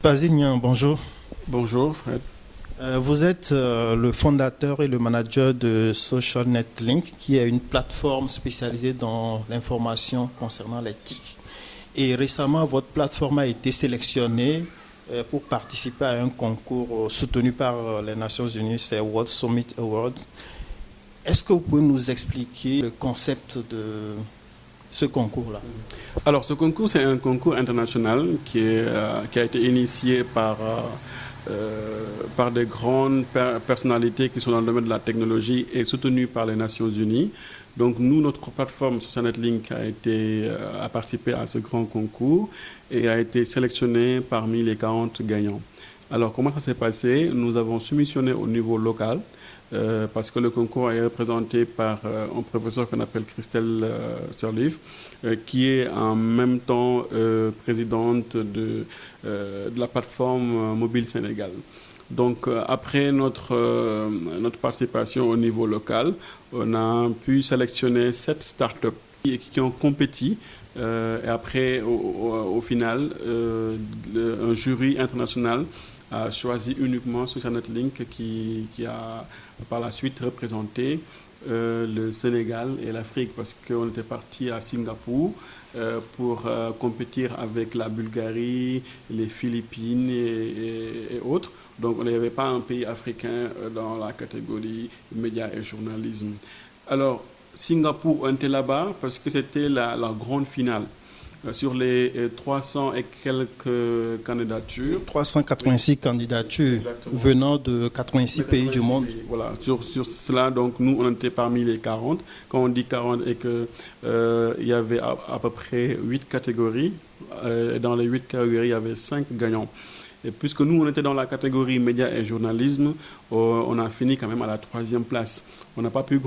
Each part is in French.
Basile Niang, bonjour. Bonjour Fred. Vous êtes le fondateur et le manager de SocialNet Link, qui est une plateforme spécialisée dans l'information concernant les TIC. Et récemment, votre plateforme a été sélectionnée pour participer à un concours soutenu par les Nations Unies, c'est World Summit Awards. Est-ce que vous pouvez nous expliquer le concept de ce concours-là? Alors, ce concours, c'est un concours international qui a été initié par des grandes personnalités qui sont dans le domaine de la technologie et soutenu par les Nations Unies. Donc, nous, notre plateforme SocialNet Link a participé à ce grand concours et a été sélectionnée parmi les 40 gagnants. Alors, comment ça s'est passé? Nous avons soumissionné au niveau local. Parce que le concours est représenté par un professeur qu'on appelle Christelle Sirleaf, qui est en même temps présidente de la plateforme Mobile Sénégal. Donc, après notre participation au niveau local, on a pu sélectionner 7 startups qui ont compéti. Et après, au final, un jury international a choisi uniquement SocialNet Link qui a par la suite représenté le Sénégal et l'Afrique parce qu'on était parti à Singapour pour compétir avec la Bulgarie, les Philippines et autres. Donc il n'y avait pas un pays africain dans la catégorie médias et journalisme. Alors Singapour, on était là-bas parce que c'était la grande finale. Sur les 300 et quelques candidatures. 386 candidatures Exactement. Venant de 86 pays du monde. Voilà, sur cela, donc nous, on était parmi les 40. Quand on dit 40 et qu'il y avait à peu près 8 catégories, et dans les 8 catégories, il y avait 5 gagnants. Et puisque nous, on était dans la catégorie médias et journalisme, on a fini quand même à la 3e place. On n'a pas pu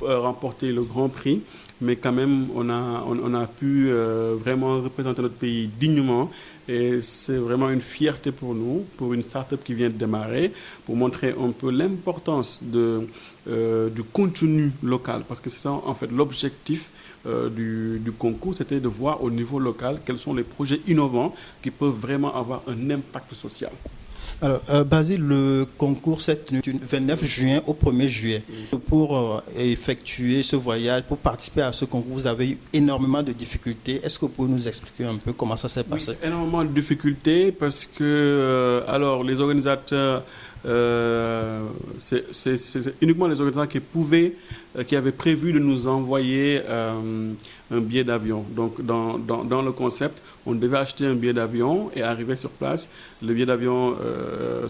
remporter le grand prix, mais quand même, on a pu vraiment représenter notre pays dignement. Et c'est vraiment une fierté pour nous, pour une start-up qui vient de démarrer, pour montrer un peu l'importance du contenu local. Parce que c'est ça, en fait, l'objectif du concours, c'était de voir au niveau local quels sont les projets innovants qui peuvent vraiment avoir un impact social. Alors, Basile, le concours s'est tenu du 29 juin au 1er juillet. Pour effectuer ce voyage, pour participer à ce concours, vous avez eu énormément de difficultés. Est-ce que vous pouvez nous expliquer un peu comment ça s'est passé? Oui, énormément de difficultés parce que alors, les organisateurs, c'est uniquement les organisateurs qui avaient prévu de nous envoyer un billet d'avion. Donc, dans le concept, on devait acheter un billet d'avion et arriver sur place. Le billet d'avion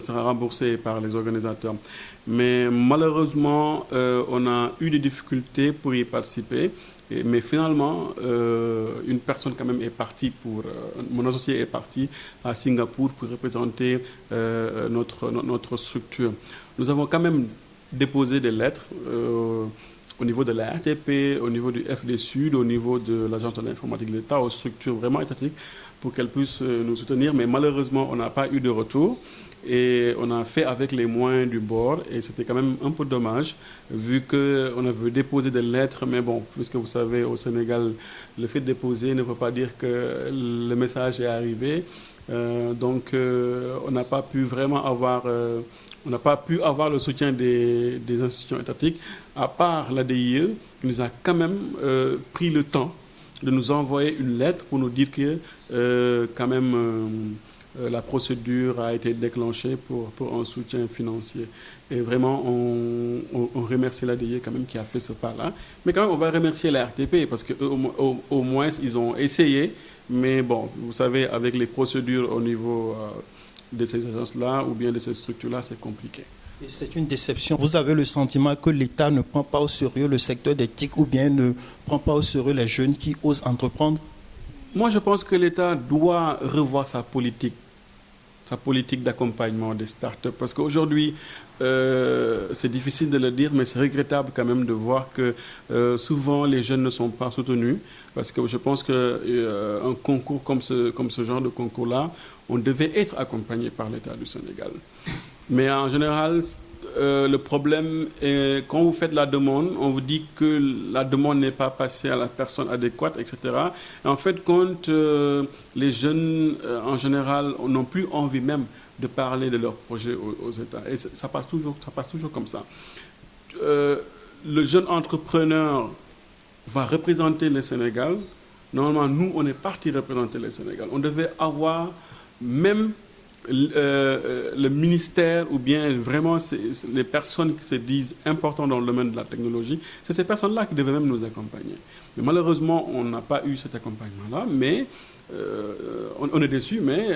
sera remboursé par les organisateurs. Mais malheureusement, on a eu des difficultés pour y participer. Mais finalement, une personne quand même est partie mon associé est parti à Singapour pour représenter notre structure. Nous avons quand même déposé des lettres au niveau de la RTP, au niveau du FD Sud, au niveau de l'Agence de l'informatique de l'État, aux structures vraiment étatiques pour qu'elles puissent nous soutenir. Mais malheureusement, on n'a pas eu de retour. Et on a fait avec les moyens du bord et c'était quand même un peu dommage vu qu'on avait déposé des lettres. Mais bon, puisque vous savez, au Sénégal, le fait de déposer ne veut pas dire que le message est arrivé. Donc, on n'a pas pu vraiment avoir... on n'a pas pu avoir le soutien des institutions étatiques, à part l'ADIE, qui nous a quand même pris le temps de nous envoyer une lettre pour nous dire que quand même la procédure a été déclenchée pour un soutien financier. Et vraiment, on remercie l'ADIE quand même qui a fait ce pas-là. Mais quand même, on va remercier la RTP parce qu'au moins, ils ont essayé. Mais bon, vous savez, avec les procédures au niveau de ces agences-là ou bien de ces structures-là, c'est compliqué. Et c'est une déception. Vous avez le sentiment que l'État ne prend pas au sérieux le secteur des TIC ou bien ne prend pas au sérieux les jeunes qui osent entreprendre? Moi, je pense que l'État doit revoir sa politique d'accompagnement des startups. Parce qu'aujourd'hui, c'est difficile de le dire, mais c'est regrettable quand même de voir que souvent les jeunes ne sont pas soutenus. Parce que je pense qu'un concours comme ce genre de concours-là, on devait être accompagné par l'État du Sénégal. Mais en général, le problème est quand vous faites la demande, on vous dit que la demande n'est pas passée à la personne adéquate, etc. Et en fait, quand les jeunes, en général, n'ont plus envie même de parler de leur projet aux États. Et ça passe toujours comme ça. Le jeune entrepreneur va représenter le Sénégal. Normalement, nous, on est parti représenter le Sénégal. On devait avoir même le ministère ou bien vraiment les personnes qui se disent importantes dans le domaine de la technologie, c'est ces personnes-là qui devaient même nous accompagner. Mais malheureusement, on n'a pas eu cet accompagnement-là, mais on est déçus, mais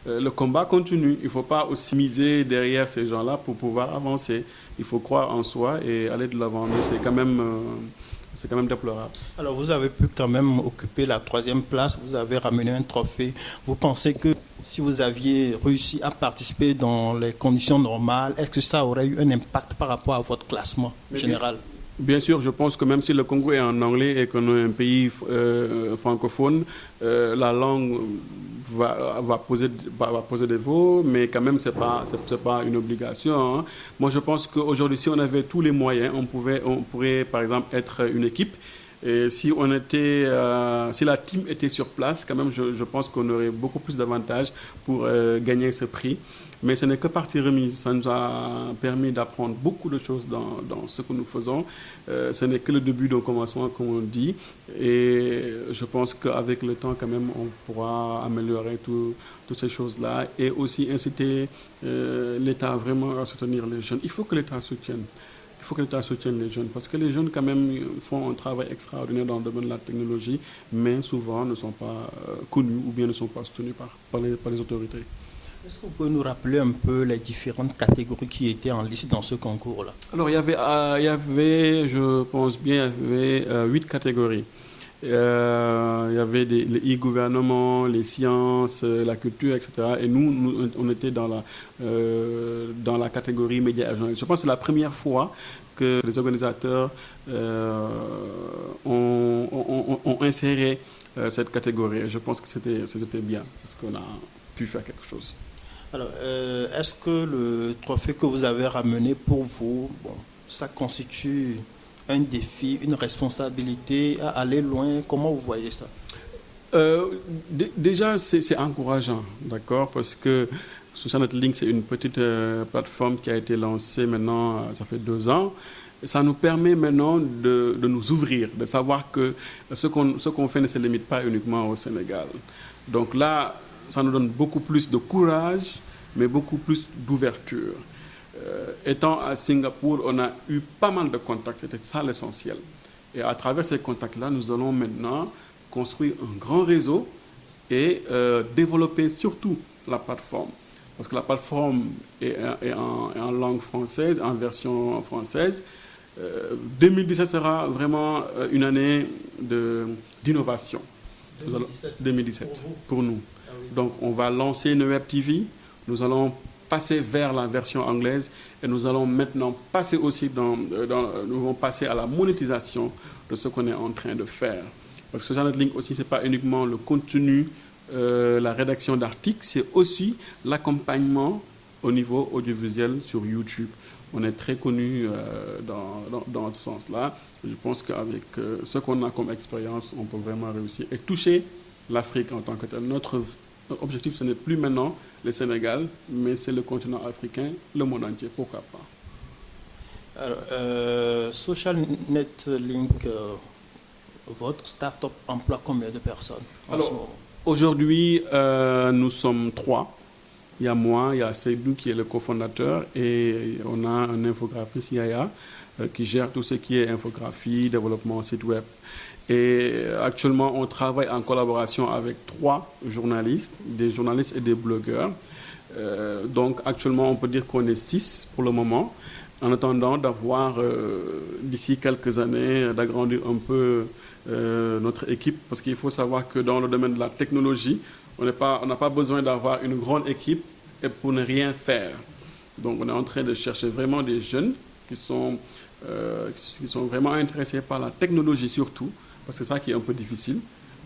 le combat continue. Il ne faut pas aussi miser derrière ces gens-là pour pouvoir avancer. Il faut croire en soi et aller de l'avant. Mais c'est quand même déplorable. Alors, vous avez pu quand même occuper la 3e place, vous avez ramené un trophée. Vous pensez que si vous aviez réussi à participer dans les conditions normales, est-ce que ça aurait eu un impact par rapport à votre classement général? Bien sûr, je pense que même si le Congo est en anglais et qu'on est un pays francophone, la langue va poser des veaux, mais quand même, c'est pas une obligation. Hein. Moi, je pense qu'aujourd'hui, si on avait tous les moyens, on pourrait, par exemple, être une équipe. Et si la team était sur place, quand même, je pense qu'on aurait beaucoup plus d'avantages pour gagner ce prix. Mais ce n'est que partie remise. Ça nous a permis d'apprendre beaucoup de choses dans ce que nous faisons. Ce n'est que le début d'un commencement, comme on dit. Et je pense qu'avec le temps, quand même, on pourra améliorer toutes ces choses-là et aussi inciter l'État vraiment à soutenir les jeunes. Il faut que l'État soutienne. Il faut que l'État soutienne les jeunes parce que les jeunes, quand même, font un travail extraordinaire dans le domaine de la technologie, mais souvent ne sont pas connus ou bien ne sont pas soutenus par les autorités. Est-ce que vous pouvez nous rappeler un peu les différentes catégories qui étaient en liste dans ce concours-là? Alors, il y avait, je pense bien, il y avait 8 catégories. Il y avait les e-gouvernement, les sciences, la culture, etc. Et nous on était dans la catégorie médias et journalistes. Je pense que c'est la première fois que les organisateurs ont inséré cette catégorie. Et je pense que c'était bien, parce qu'on a pu faire quelque chose. Alors, est-ce que le trophée que vous avez ramené pour vous, ça constitue un défi, une responsabilité à aller loin? Comment vous voyez ça? Déjà, c'est encourageant, d'accord, parce que SocialNet Link, c'est une petite plateforme qui a été lancée maintenant, ça fait 2 ans. Ça nous permet maintenant de nous ouvrir, de savoir que ce qu'on fait ne se limite pas uniquement au Sénégal. Donc là, ça nous donne beaucoup plus de courage, mais beaucoup plus d'ouverture. Étant à Singapour, on a eu pas mal de contacts, c'était ça l'essentiel. Et à travers ces contacts-là, nous allons maintenant construire un grand réseau et développer surtout la plateforme. Parce que la plateforme est en langue française, en version française. 2017 sera vraiment une année d'innovation. 2017 pour nous. Ah oui. Donc on va lancer une web TV, nous allons passer vers la version anglaise et nous allons maintenant passer aussi nous allons passer à la monétisation de ce qu'on est en train de faire. Parce que SocialNet Link aussi, ce n'est pas uniquement le contenu, la rédaction d'articles, c'est aussi l'accompagnement au niveau audiovisuel sur YouTube. On est très connu dans ce sens-là. Je pense qu'avec ce qu'on a comme expérience, on peut vraiment réussir et toucher l'Afrique en tant que tel. Notre objectif, ce n'est plus maintenant le Sénégal, mais c'est le continent africain, le monde entier. Pourquoi pas? Alors, SocialNet Link, votre start-up emploie combien de personnes? Alors, aujourd'hui, nous sommes 3. Il y a moi, il y a Seydou qui est le cofondateur et on a un infographiste, Yaya, qui gère tout ce qui est infographie, développement, site web. Et actuellement, on travaille en collaboration avec 3 journalistes, des journalistes et des blogueurs. Donc actuellement, on peut dire qu'on est 6 pour le moment, en attendant d'avoir, d'ici quelques années, d'agrandir un peu notre équipe. Parce qu'il faut savoir que dans le domaine de la technologie, on n'a pas besoin d'avoir une grande équipe et pour ne rien faire. Donc on est en train de chercher vraiment des jeunes qui sont vraiment intéressés par la technologie surtout, parce que c'est ça qui est un peu difficile.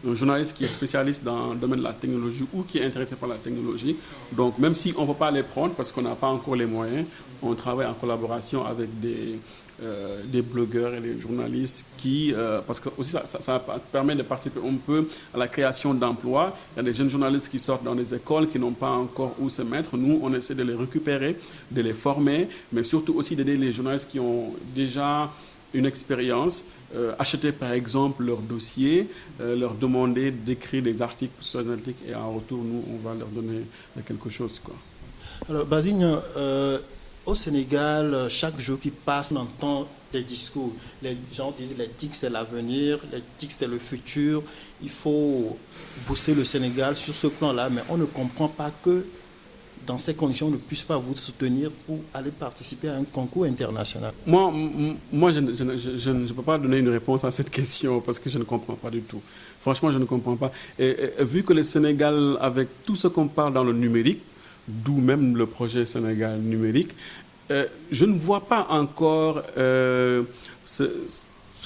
un journaliste qui est spécialiste dans le domaine de la technologie ou qui est intéressé par la technologie. Donc, même si on ne peut pas les prendre parce qu'on n'a pas encore les moyens, on travaille en collaboration avec des blogueurs et des journalistes qui, parce que aussi ça permet de participer un peu à la création d'emplois. Il y a des jeunes journalistes qui sortent dans des écoles qui n'ont pas encore où se mettre. Nous, on essaie de les récupérer, de les former, mais surtout aussi d'aider les journalistes qui ont déjà une expérience, acheter par exemple leur dossier, leur demander d'écrire des articles journalistiques et en retour, nous, on va leur donner quelque chose, quoi. Alors, Bazigne, au Sénégal, chaque jour qui passe, on entend des discours. Les gens disent les TIC, c'est l'avenir, les TIC, c'est le futur. Il faut booster le Sénégal sur ce plan-là, mais on ne comprend pas que dans ces conditions, on ne puisse pas vous soutenir pour aller participer à un concours international. Moi je ne peux pas donner une réponse à cette question parce que je ne comprends pas du tout. Franchement, je ne comprends pas. Et vu que le Sénégal, avec tout ce qu'on parle dans le numérique, d'où même le projet Sénégal numérique, je ne vois pas encore ce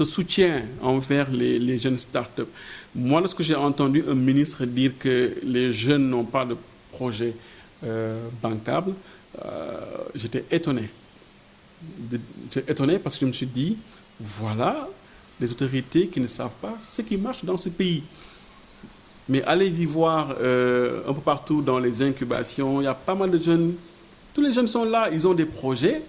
soutien envers les jeunes startups. Moi, lorsque j'ai entendu un ministre dire que les jeunes n'ont pas de projet bancable, j'étais étonné. J'étais étonné parce que je me suis dit, voilà les autorités qui ne savent pas ce qui marche dans ce pays. Mais allez-y voir un peu partout dans les incubations, il y a pas mal de jeunes. Tous les jeunes sont là, ils ont des projets,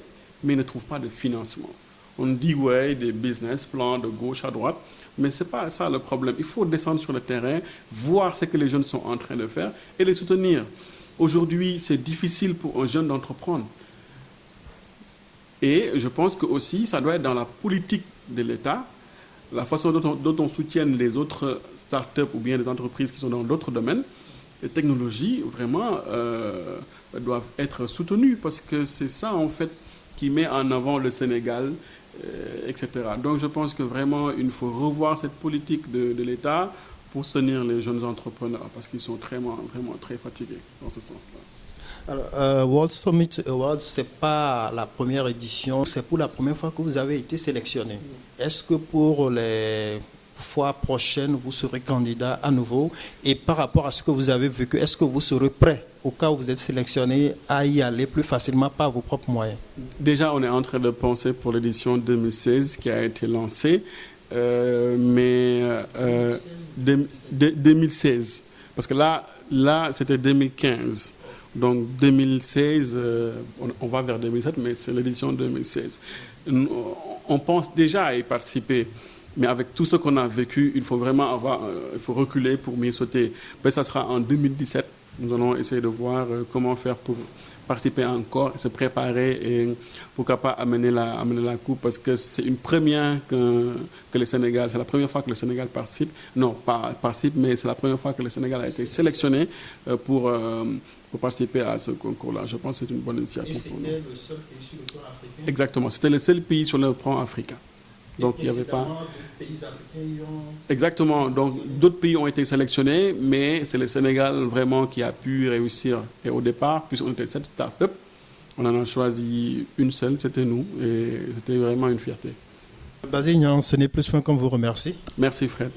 mais ils ne trouvent pas de financement. On dit, ouais, des business plans de gauche à droite, mais ce n'est pas ça le problème. Il faut descendre sur le terrain, voir ce que les jeunes sont en train de faire et les soutenir. Aujourd'hui, c'est difficile pour un jeune d'entreprendre. Et je pense que aussi, ça doit être dans la politique de l'État, la façon dont on soutient les autres startups ou bien les entreprises qui sont dans d'autres domaines. Les technologies, vraiment, doivent être soutenues parce que c'est ça, en fait, qui met en avant le Sénégal, etc. Donc, je pense que vraiment, il faut revoir cette politique de l'État pour soutenir les jeunes entrepreneurs parce qu'ils sont vraiment très fatigués dans ce sens-là. Alors, World Summit Awards, ce n'est pas la première édition, c'est pour la première fois que vous avez été sélectionné. Est-ce que pour les fois prochaines, vous serez candidat à nouveau? Et par rapport à ce que vous avez vécu, est-ce que vous serez prêt, au cas où vous êtes sélectionné, à y aller plus facilement par vos propres moyens? Déjà, on est en train de penser pour l'édition 2016 qui a été lancée. 2016, parce que là c'était 2015, donc 2016, on va vers 2017, mais c'est l'édition 2016. On pense déjà à y participer, mais avec tout ce qu'on a vécu, il faut vraiment il faut reculer pour mieux sauter. Mais ça sera en 2017. Nous allons essayer de voir comment faire pour participer encore, se préparer et pourquoi pas amener la coupe parce que c'est une première que le Sénégal, c'est la première fois que le Sénégal participe, non pas participe, mais c'est la première fois que le Sénégal a été sélectionné pour participer à ce concours-là. Je pense que c'est une bonne initiative. Et c'était le seul pays sur le plan africain? Exactement, c'était le seul pays sur le plan africain. Donc il n'y avait pas. Pays africains ont... Exactement. Donc d'autres pays ont été sélectionnés, mais c'est le Sénégal vraiment qui a pu réussir. Et au départ, puisqu'on était 7 startups, on en a choisi une seule, c'était nous, et c'était vraiment une fierté. Bazigne, ce n'est plus qu'un qu'on vous remercie. Merci Fred.